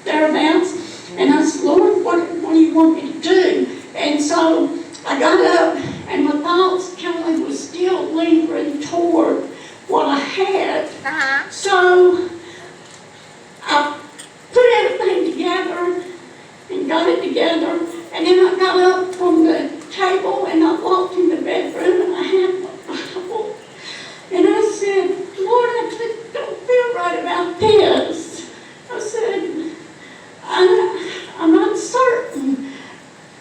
thereabouts. And I said, Lord, what do you want me to do? And so I got up, and my thoughts kind of was still lingering toward what I had. So I put everything together and got it together. And then I got up from the table and I walked in the bedroom and I had my Bible. And I said, Lord, I just don't feel right about this. I said, I'm uncertain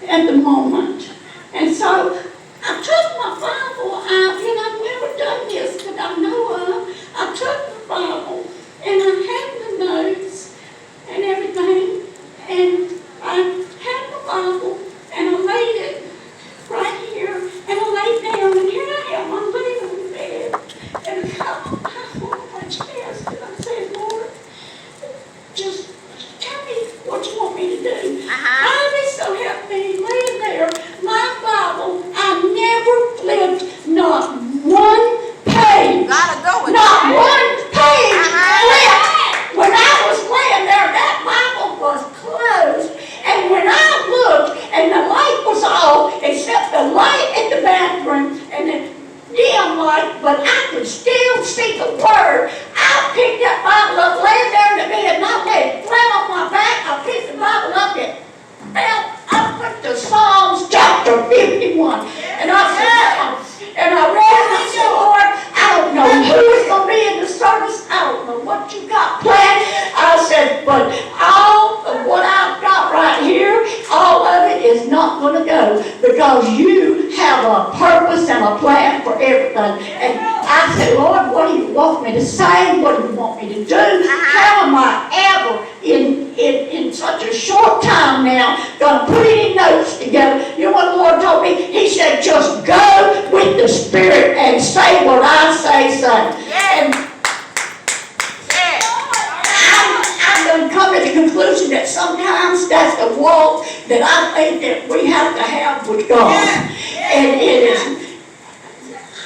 at the moment. And so I took my Bible out, and I've never done this that I know of. I took the Bible and I had the notes and everything, and I had the Bible and I laid it right here, and I laid down, and here I am, I'm laying on the bed, and I got my Bible on my chest, and I said, Lord, just tell me what you want me to do. I be so help me, laying there, my Bible, I never flipped not one page. Gotta go with not that. one page flipped. When I was laying there, that Bible was closed. And when I looked, and the light was off, except the light in the bathroom, and the dim light, but I could still see the Word. I picked that Bible up, laid there in the bed, and I laid flat on my back. I picked the Bible up, and fell up to Psalms chapter 51. And I said, and I read it, and I said, Lord, I don't know who's going to be in the service. I don't know what you got planned. I said, but all of what I've got right here, all of it is not going to go, because you have a purpose and a plan for everything. And I said, Lord, what do you want me to say? What do you want me to do? How am I ever in such a short time now going to put any notes together? You know what the Lord told me? He said, just go with the Spirit and say what I say. And I'm going to come to the conclusion that sometimes that's the walk that I think that we have to have with God. And it is,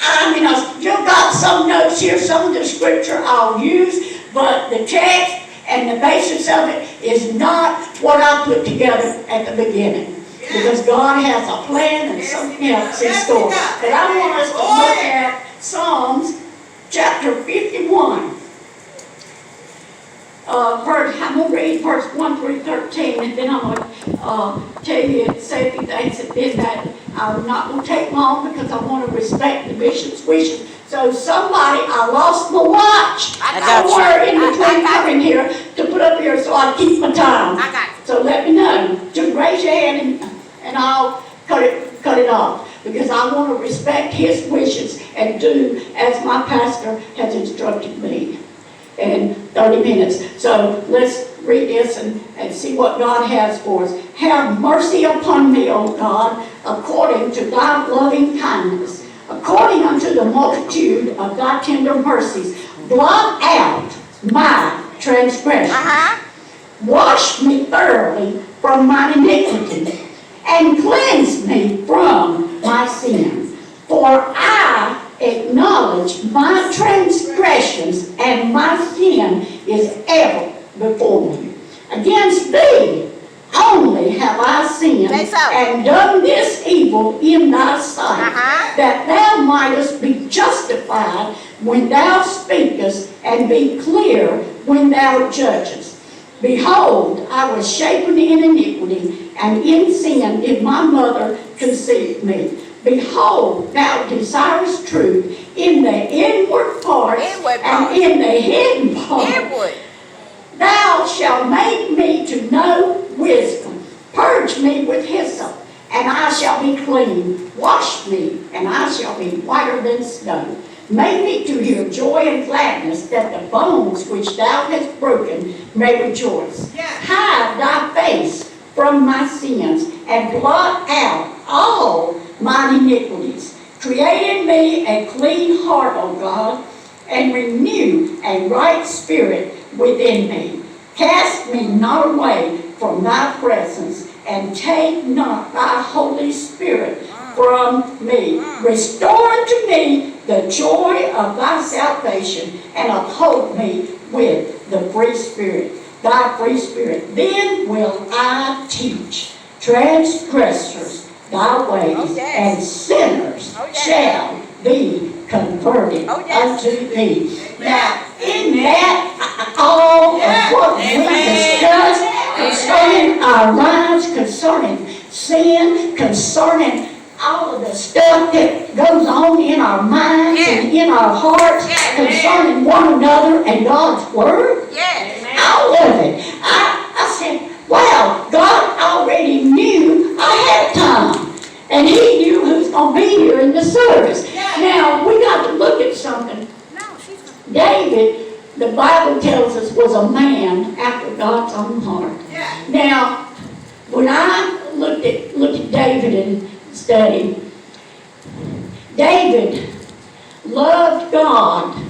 I mean, I've still got some notes here, some of the scripture I'll use, but the text and the basis of it is not what I put together at the beginning. Because God has a plan and something else in store. But I want us to look at Psalms chapter 51. I'm going to read verse 1 through 13, and then I'm going to tell you, say a few things, and then that I'm not going to take long because I want to respect the bishop's wishes. So somebody, I lost my watch. Somewhere in between coming here to put up here so I keep my time. So let me know. Just raise your hand and I'll cut it off. Because I want to respect his wishes and do as my pastor has instructed me in 30 minutes. So let's read this and see what God has for us. Have mercy upon me, O God, according to thy loving kindness, according unto the multitude of thy tender mercies. Blot out my transgression. Wash me thoroughly from my iniquity, and cleanse me from my sin. For I acknowledge my transgressions, and my sin is ever before me. Against thee only have I sinned, and done this evil in thy sight, that thou mightest be justified when thou speakest, and be clear when thou judgest. Behold, I was shapen in iniquity, and in sin did my mother conceive me. Behold, thou desirest truth in the inward parts, and in the hidden part. Thou shalt make me to know wisdom. Purge me with hyssop, and I shall be clean. Wash me, and I shall be whiter than snow. Make me to hear joy and gladness, that the bones which thou hast broken may rejoice. Hide thy face from my sins, and blot out all mine iniquities. Create in me a clean heart, O God, and renew a right spirit within me. Cast me not away from thy presence, and take not thy Holy Spirit from me. Restore unto me the joy of thy salvation, and uphold me with the free spirit. thy free spirit. Then will I teach transgressors thy ways, and sinners shall be converted unto thee. Now, in that, all of what we discussed concerning our lives, concerning sin, concerning all of the stuff that goes on in our minds and in our hearts, concerning one another and God's Word, all of it. I said, wow, God already knew ahead of time. And He knew who's going to be here in the service. Now, we got to look at something. David, the Bible tells us, was a man after God's own heart. Now, when I looked at David and studied, David loved God,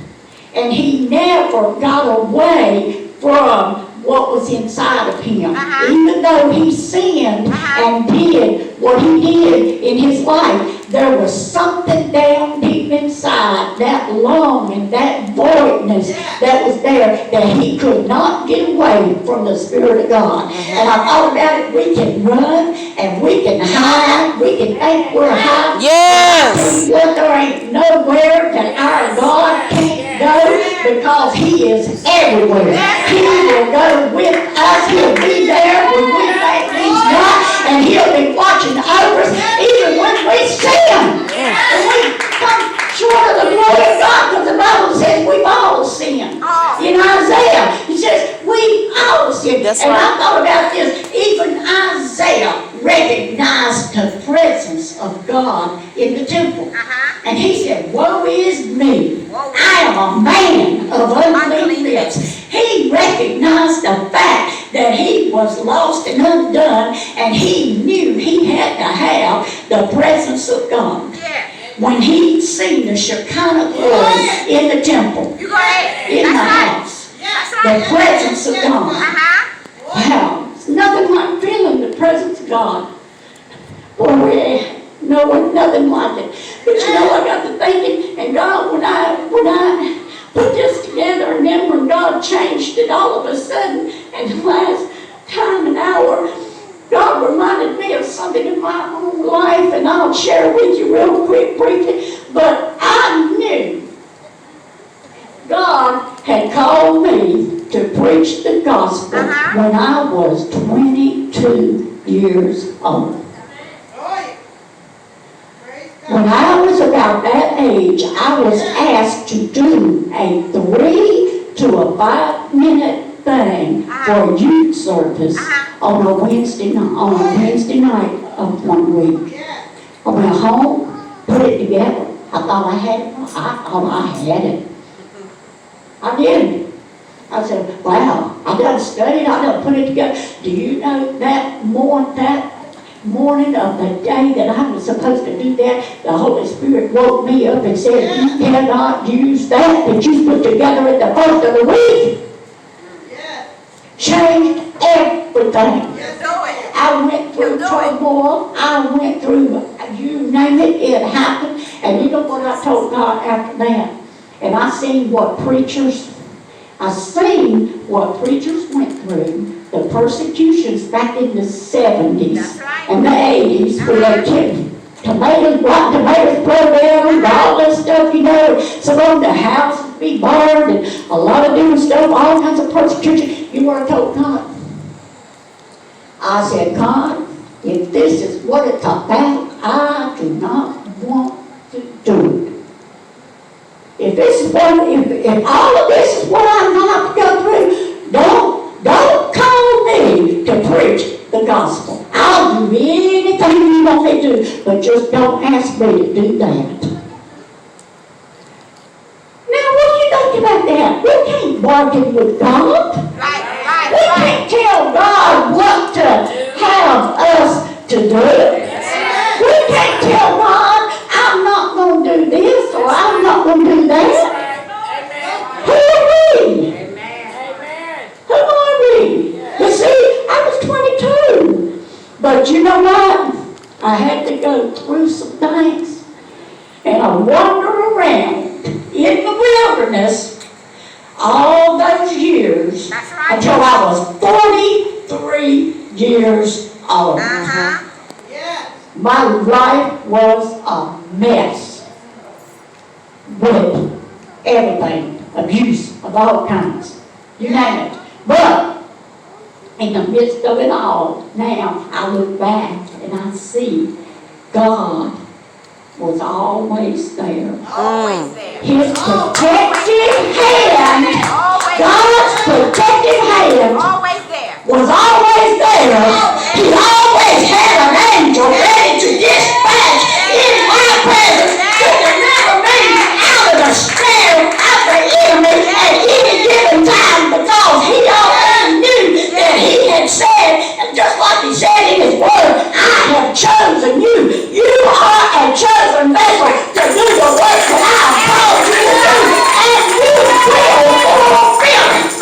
and he never got away from what was inside of him. Even though he sinned and did what he did in his life, there was something down deep inside, that longing, that voidness that was there, that he could not get away from the Spirit of God. And I thought about it, we can run and we can hide, we can think we're hiding. Yes! But there ain't nowhere that our God can't go, because He is everywhere. He will go with us, He'll be there when we think He's not, and He'll be watching over us even when we sin. And we come short of the glory of God, because the Bible says we've all sinned. In Isaiah, it says we all sinned. And I thought about this, even Isaiah recognized the presence of God in the temple. And he said, woe is me, I am a man of unclean lips. He recognized the fact that he was lost and undone, and he knew he had to have the presence of God. When he seen the Shekinah glory in the temple, in the house, the presence of God. Wow, it's nothing like feeling the presence of God. Boy, no, nothing like it. But you know, I got to thinking, and God, when I put this together, and then when God changed it all of a sudden, and the last time and hour, God reminded me of something in my own life, and I'll share with you real quick, briefly. But I knew God had called me to preach the gospel when I was 22 years old. When I was about that age, I was asked to do a 3 to a 5-minute thing for a youth service on a Wednesday night of one week. I went home, put it together. I thought I had it. I had it. I did. I said, wow, I done studied, I done put it together. Do you know that morning of the day that I was supposed to do that, the Holy Spirit woke me up and said, you cannot use that you put together at the first of the week. Changed everything. I went through turmoil. I went through, you name it, it happened. And you know what I told God after that? And I seen what preachers went through. The persecutions back in the 70s and the 80s, where they took tomatoes, rotten tomatoes, blood down, all that stuff, you know. Some of the houses be burned, and a lot of different stuff, all kinds of persecution. You were told God. I said, God, if this is what it's about, I do not want to do it. If all of this is what I'm going to have to go through, don't call me to preach the gospel. I'll do anything you want me to do, but just don't ask me to do that. Now, what do you think about that? We can't bargain with God. We can't tell God what to have us to do. We can't tell God, I'm not going to do this, or I'm not going to do that. Who are we? Who are we? You see, I was 22. But you know what? I had to go through some things. And I wandered around in the wilderness all those years until I was 43 years old. My life was a mess with everything, abuse of all kinds, you name it. But in the midst of it all, now I look back and I see God was always there. Always there. His protective hand, God's protective hand Always there. was always there. He always had an angel ready to dispatch in my presence to deliver me out of the snare of the enemy at any given time, because he already knew that he had said, and just like he said in his word, I have chosen you. You are a chosen vessel to do the work that I have called you to do, and you will fulfill it.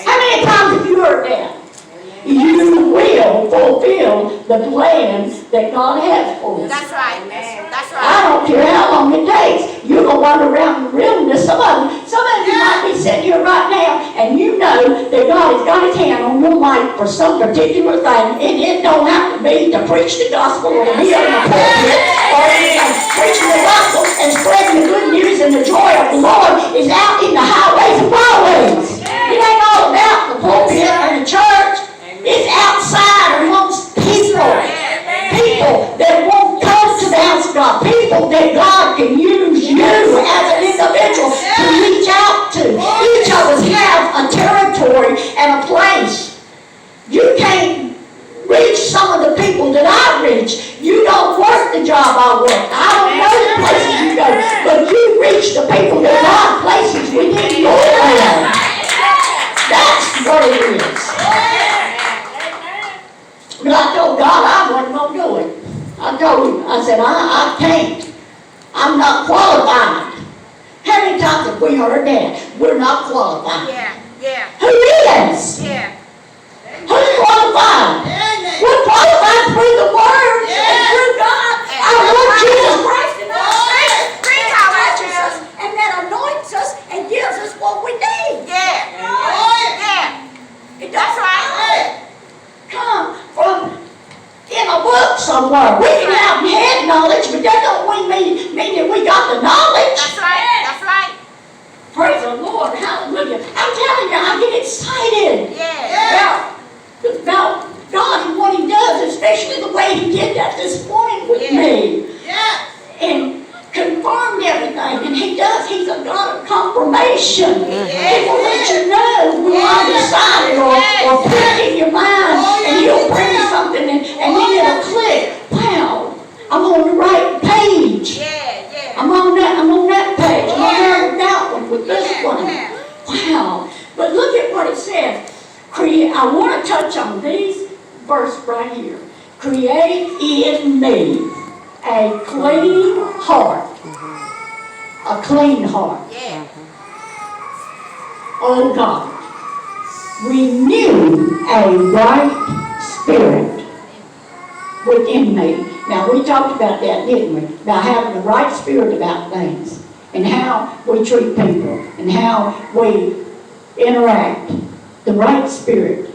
How many times have you heard that? You will fulfill the plan that God has for us. That's right. That's I right. don't care how long it takes. You're going to wander around in the wilderness. Some of you might be sitting here right now, and you know that God has got his hand on your life for some particular thing, and it don't have to be to preach the gospel or to be on the pulpit or anything. Preaching the gospel and spreading the good news and the joy of the Lord is out in the highways and byways. It ain't all about the pulpit and the church. It's outside amongst people. People that won't come to the house of God. People that God can use you as an individual to reach out to. Each of us have a territory and a place. You can't reach some of the people that I reach. You don't work the job I work. I don't know the places you go. But you reach the people that God places within your life. That's what it is. But I told God I wasn't going to do it. I told him, I said, I can't. I'm not qualified. How many times have we heard that? We're not qualified. Yeah. Who is? Yeah. Who's qualified? We're qualified through the Word and through God. Our Lord Jesus Christ and our Savior. That touches us and that anoints us and gives us what we need. It doesn't come from in a book somewhere. We can have head knowledge, but that don't mean that we got the knowledge. That's right. Praise the Lord. Hallelujah. I'm telling you, I get excited about God and what he does, especially the way he did that this morning with me. And confirmed everything. And he does. He's a God of confirmation. He will let you know when you're undecided or put in your mind, and he'll bring you something and then it'll click. Wow, I'm on the right page. I'm on that page. I'm on there with that one, with this one. Wow. But look at what it says. I want to touch on these verses right here. Create in me a clean heart. A clean heart. Oh God. Renew a right spirit within me. Now we talked about that, didn't we? About having the right spirit about things. And how we treat people. And how we interact. The right spirit.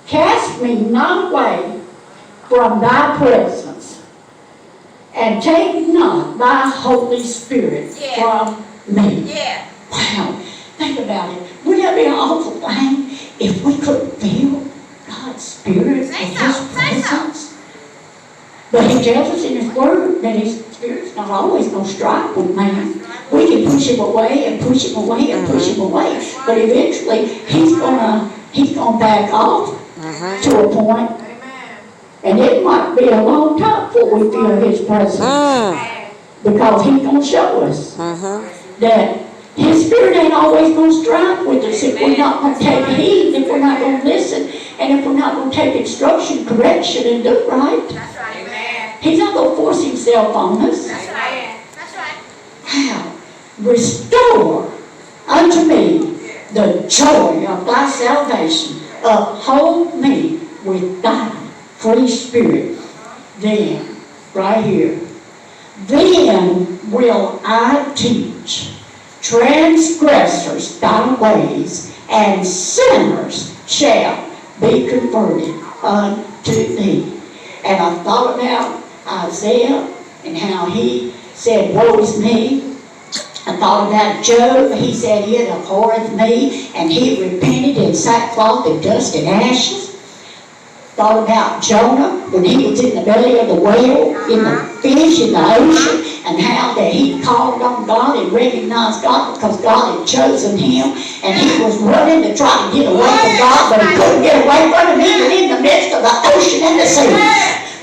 Cast me not away from thy presence, and take not thy Holy Spirit from me. Wow, think about it. Wouldn't that be an awful thing if we could feel God's Spirit in His presence? But He tells us in His Word that His Spirit's not always going to strike with man. We can push Him away and push Him away and push Him away, but eventually He's gonna back off to a point. And it might be a long time before we feel His presence. Because He's going to show us that His Spirit ain't always going to strive with us if we're not going to take heed, if we're not going to listen, and if we're not going to take instruction, correction, and do right. That's right. He's not going to force Himself on us. That's right. How? Restore unto me the joy of thy salvation. Uphold me with thy free spirit. Then, right here, then will I teach transgressors thy ways, and sinners shall be converted unto thee. And I thought about Isaiah and how he said, woe is me. I thought about Job. He said, it abhorreth me, and he repented in sackcloth and dust and ashes. Thought about Jonah when he was in the belly of the whale, in the fish in the ocean, and how that he called on God and recognized God because God had chosen him, and he was running to try to get away from God, but he couldn't get away from him even in the midst of the ocean and the sea.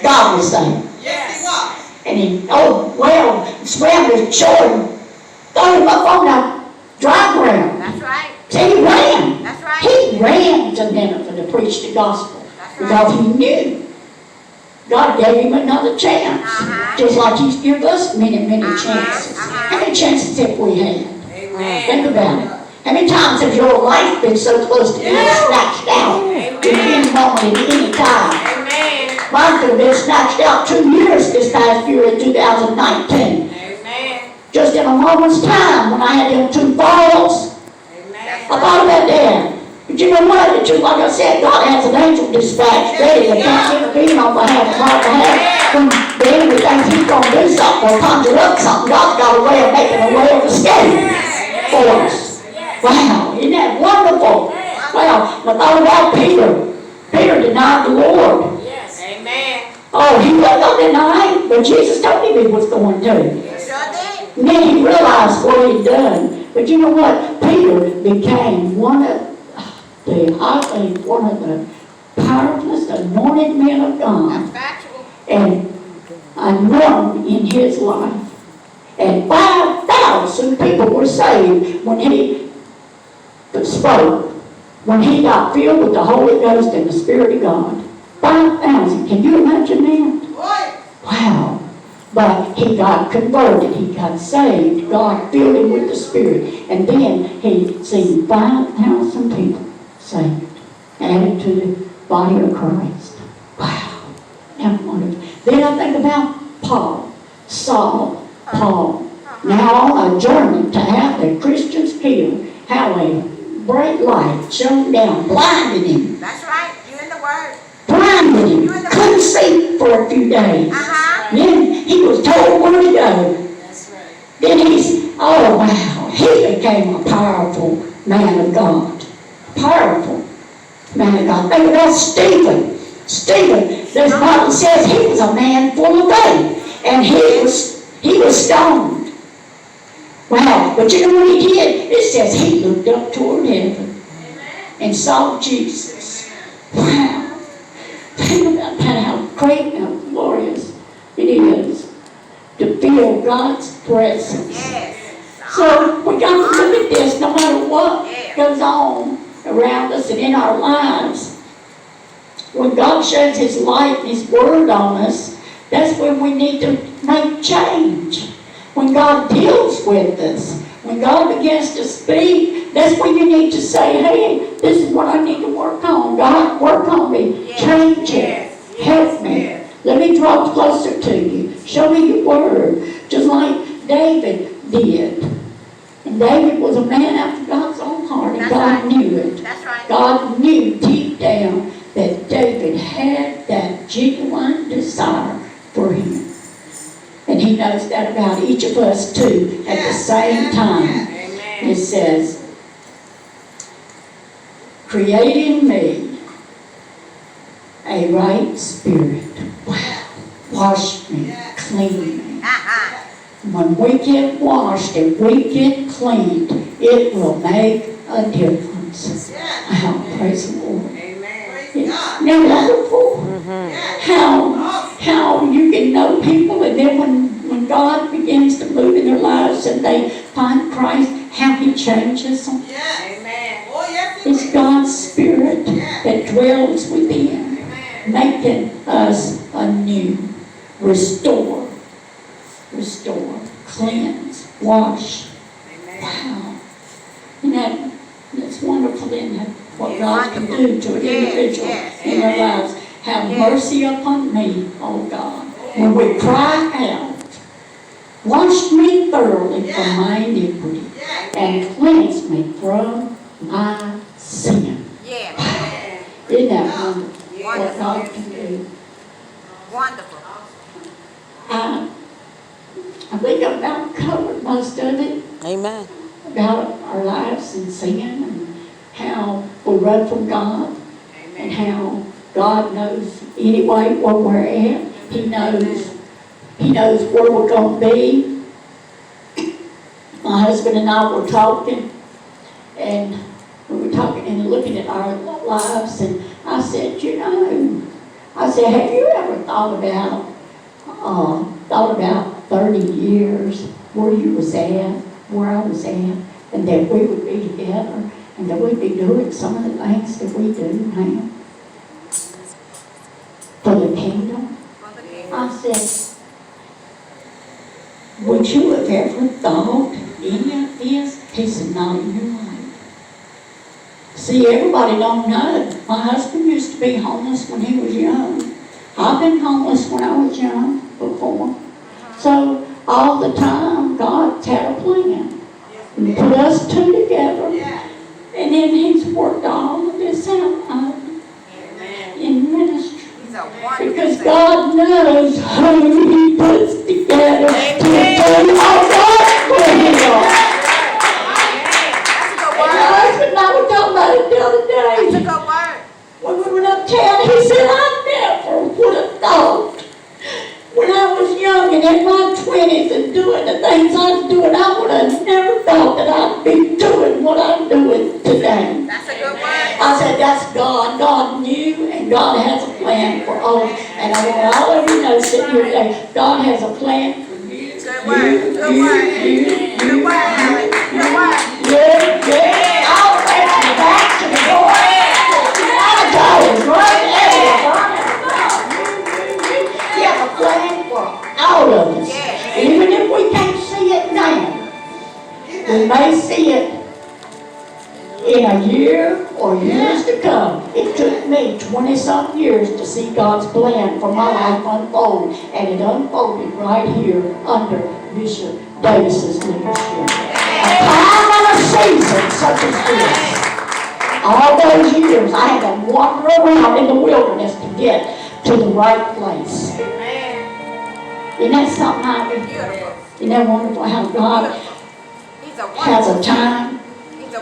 God was there. Yes, he was. And he, swam to shore and threw him up on the dry ground. That's right. See, he ran. That's right. He ran to Nineveh to preach the gospel. Because he knew God gave him another chance. Just like he's given us many, many chances. How many chances have we had? Amen. Think about it. How many times has your life been so close to being snatched out? In any moment, at any time. Amen. Mine could have been snatched out 2 years this past year in 2019. Amen. Just in a moment's time when I had them 2 falls. Amen. I thought about that. But you know what? It's just like I said, God has an angel dispatched ready that can't intervene on behalf of our behalf. When the enemy thinks he's going to do something or conjure up something, God's got a way of making a way of escape for us. Wow, isn't that wonderful? Well, I thought about Peter. Peter denied the Lord. Yes. Amen. Oh, he wasn't going to deny, but Jesus told him he was going to. Sure did. And then he realized what he'd done. But you know what? Peter became one of the powerfulest anointed men of God. That's factual. And anointed in his life. And 5,000 people were saved when he spoke. When he got filled with the Holy Ghost and the Spirit of God. 5,000. Can you imagine that? Wow. But he got converted. He got saved. God filled him with the Spirit. And then he seen 5,000 people saved, added to the body of Christ. Wow. How wonderful. Then I think about Saul, Paul. Now on a journey to have the Christians killed, how a bright light shone down, blinded him. That's right. You in the Word. Blinded him. Couldn't see for a few days. Then he was told where to go. That's right. Then oh wow, he became a powerful man of God. Powerful man of God. Think about Stephen. The Bible says he was a man full of faith, and he was stoned. Wow! But you know what he did? It says he looked up toward heaven and saw Jesus. Wow! Think about that. How great and how glorious it is to feel God's presence. Yes. So we got to look at this, no matter what goes on around us and in our lives. When God sheds His light and His Word on us, that's when we need to make change. When God deals with us, when God begins to speak, that's when you need to say, hey, this is what I need to work on. God, work on me. Change it. Help me. Let me draw closer to you. Show me your Word. Just like David did. And David was a man after God's own heart, and God knew it. That's right. God knew deep down that David had that genuine desire for him. And He knows that about each of us too at the same time. It says, create in me a right spirit. Wow. Wash me, clean me. When we get washed and we get cleaned, it will make a difference. Wow, praise the Lord. Isn't that wonderful? How you can know people, and then when God begins to move in their lives and they find Christ, how He changes them. It's God's Spirit that dwells within, making us anew. Restore, cleanse, wash. Wow. And that's wonderful, isn't it? What God can do to an individual in their lives. Have mercy upon me, oh God. When we cry out, wash me thoroughly from my iniquity and cleanse me from my sin. Yeah. Isn't that wonderful? What Wonderful. God can do. Wonderful. I think I've about covered most of it. Amen. About our lives and sin and how we run from God and how God knows anyway where we're at. He knows where we're going to be. My husband and I were talking, and we were talking and looking at our lives, and I said, have you ever thought about 30 years where you was at, where I was at, and that we would be together, and that we'd be doing some of the things that we do now for the kingdom? I said, would you have ever thought any of this? He said, no, you're right. See, everybody don't know. My husband used to be homeless when he was young. I've been homeless when I was young before. So all the time, God's had a plan. And put us two together. And then He's worked all of this out in ministry. Because God knows who He puts together to do all God's will. My husband and I were talking about it the other day. When we went uptown, he said, I never would have thought when I was young and in my 20s and doing the things I was doing, I would have never thought that I'd be doing what I'm doing today. That's a good word. I said, that's God. God knew, and God has a plan for all. And I want all of you to know, sitting here today, God has a plan for you. Good word. Good word. Good word, Helen. Good word. Yeah. All the way from the back to the door. God is right there. He has a plan for all of us. Even if we can't see it now, we may see it in a year or years to come. It took me 20-something years to see God's plan for my life unfold, and it unfolded right here under Bishop Davis's leadership. A time and a season such as this. All those years I had to wander around in the wilderness to get to the right place. Isn't that something? Isn't that wonderful how God has a time?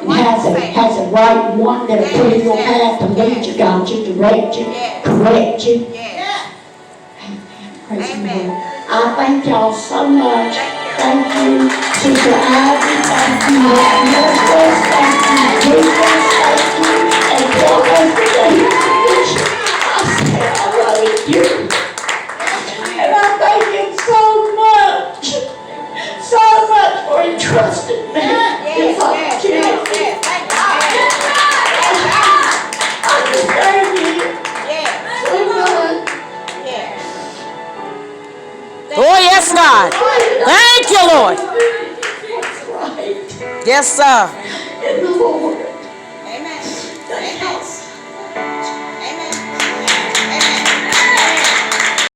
Has a right one that'll put in your path to lead you, guide you, direct you, correct you. Amen. Praise the Lord. I thank y'all so much. Thank you, Sister Ivy. Thank you, Elizabeth. Thank you, Jesus. Thank you. And tell us today, I said I love you. And I thank Him so much for entrusting me this opportunity. I just thank you so much. Oh, yes, God. Thank you, Lord. That's right. Yes, sir. And the Lord